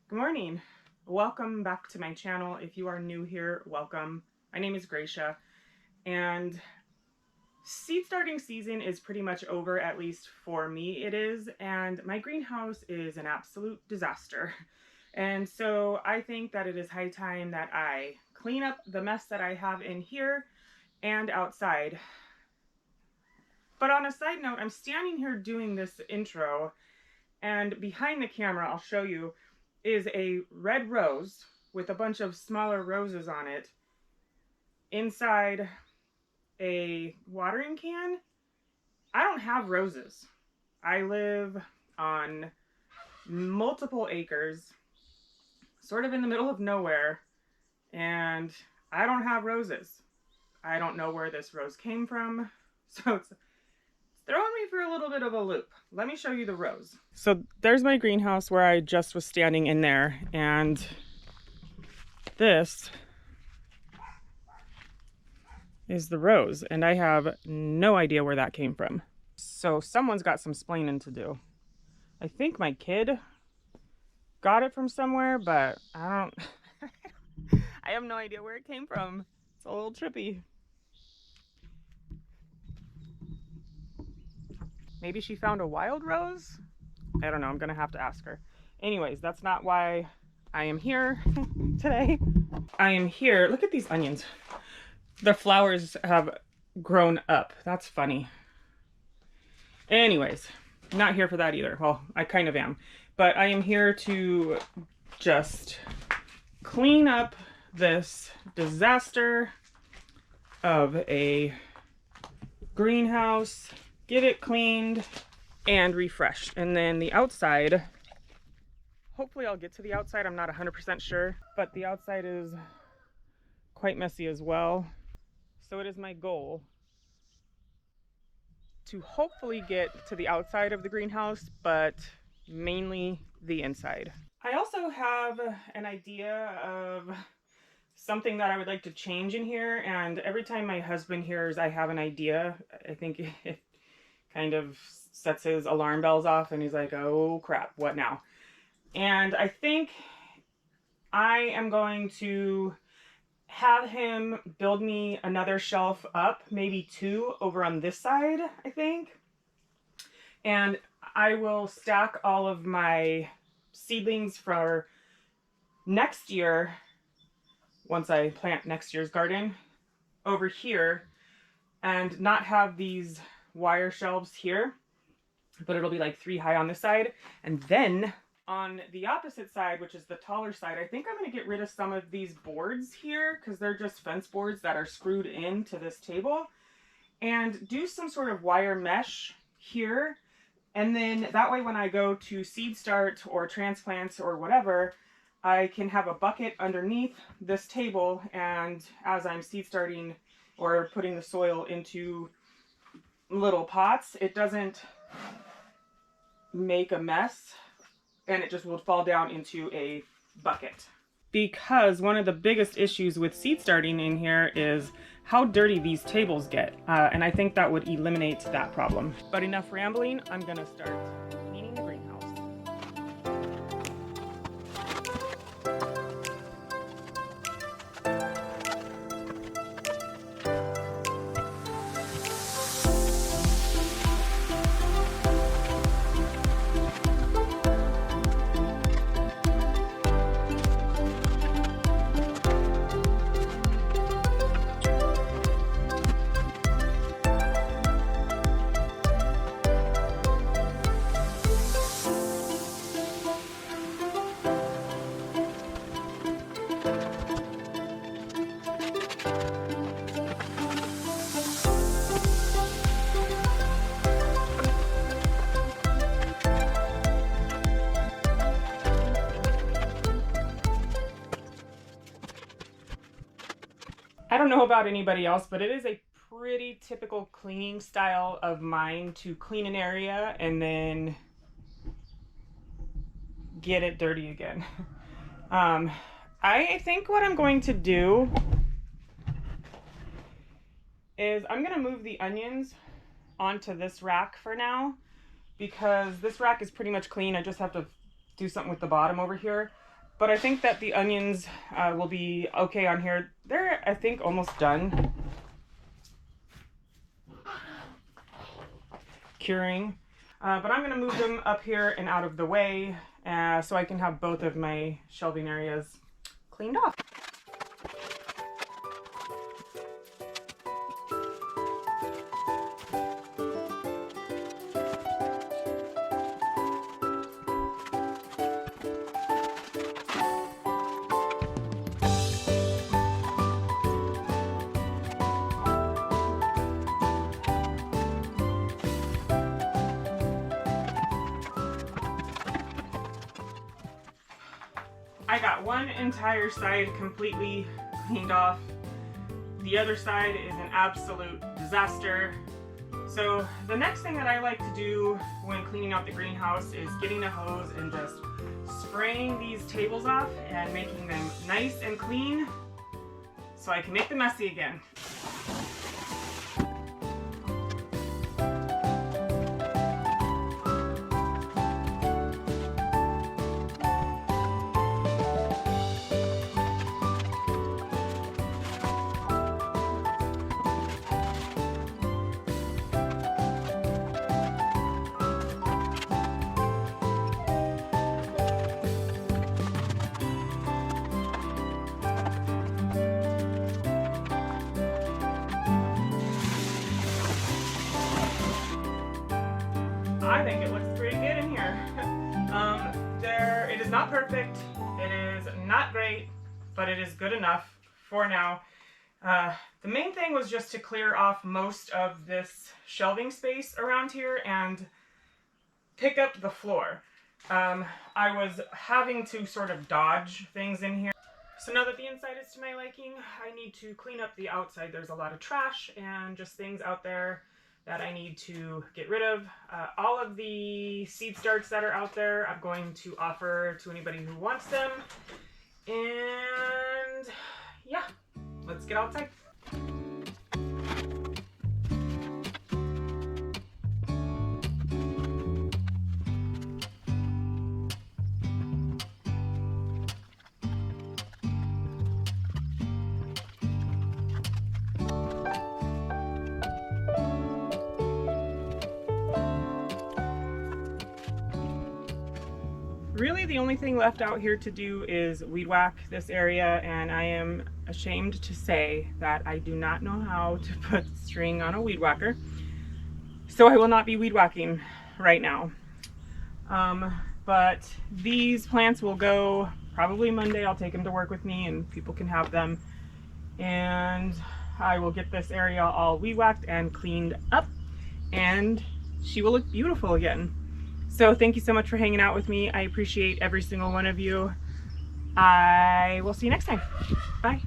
Good morning. Welcome back to my channel. If you are new here, welcome. My name is Gracia, and seed starting season is pretty much over, at least for me it is, and my greenhouse is an absolute disaster. And so I think that it is high time that I clean up the mess that I have in here and outside. But on a side note, I'm standing here doing this intro, and behind the camera, I'll show you, is a red rose with a bunch of smaller roses on it inside a watering can. I don't have roses. I live on multiple acres, sort of in the middle of nowhere, and I don't have roses. I don't know where this rose came from, so it's throwing me for a little bit of a loop. Let me show you the rose. So there's my greenhouse where I just was standing in there, and this is the rose, and I have no idea where that came from. So someone's got some splaining to do. I think my kid got it from somewhere, but I don't I have no idea where it came from. It's a little trippy. Maybe she found a wild rose? I don't know, I'm gonna have to ask her. Anyways, that's not why I am here today. I am here, look at these onions. The flowers have grown up. That's funny. Anyways, not here for that either. Well, I kind of am. But I am here to just clean up this disaster of a greenhouse, get it cleaned and refreshed. And then the outside, hopefully I'll get to the outside. I'm not 100% sure, but the outside is quite messy as well. So it is my goal to hopefully get to the outside of the greenhouse, but mainly the inside. I also have an idea of something that I would like to change in here, and every time my husband hears I have an idea, I think it kind of sets his alarm bells off, and he's like, oh crap, what now? And I think I am going to have him build me another shelf up, maybe two over on this side, I think. And I will stack all of my seedlings for next year, once I plant next year's garden, over here, and not have these wire shelves here, but it'll be like 3 high on this side. And then on the opposite side, which is the taller side, I think I'm going to get rid of some of these boards here because they're just fence boards that are screwed into this table, and do some sort of wire mesh here. And then that way when I go to seed start or transplants or whatever, I can have a bucket underneath this table, and as I'm seed starting or putting the soil into little pots, it doesn't make a mess, and it just will fall down into a bucket. Because one of the biggest issues with seed starting in here is how dirty these tables get. And I think that would eliminate that problem. But enough rambling, I'm gonna start cleaning the greenhouse. I don't know about anybody else, but it is a pretty typical cleaning style of mine to clean an area and then get it dirty again. I think what I'm going to do is I'm going to move the onions onto this rack for now, because this rack is pretty much clean. I just have to do something with the bottom over here. But I think that the onions will be okay on here. They're, I think, almost done curing. But I'm gonna move them up here and out of the way so I can have both of my shelving areas cleaned off. I got one entire side completely cleaned off. The other side is an absolute disaster. So the next thing that I like to do when cleaning out the greenhouse is getting a hose and just spraying these tables off and making them nice and clean so I can make them messy again. I think it looks pretty good in here. It is not perfect, it is not great, but it is good enough for now. The main thing was just to clear off most of this shelving space around here and pick up the floor. I was having to sort of dodge things in here. So now that the inside is to my liking, I need to clean up the outside. There's a lot of trash and just things out there that I need to get rid of. All of the seed starts that are out there, I'm going to offer to anybody who wants them. And yeah, let's get outside. Really, the only thing left out here to do is weed whack this area, and I am ashamed to say that I do not know how to put string on a weed whacker, so I will not be weed whacking right now. But these plants will go probably Monday. I'll take them to work with me and people can have them, and I will get this area all weed whacked and cleaned up, and she will look beautiful again. So thank you so much for hanging out with me. I appreciate every single one of you. I will see you next time. Bye.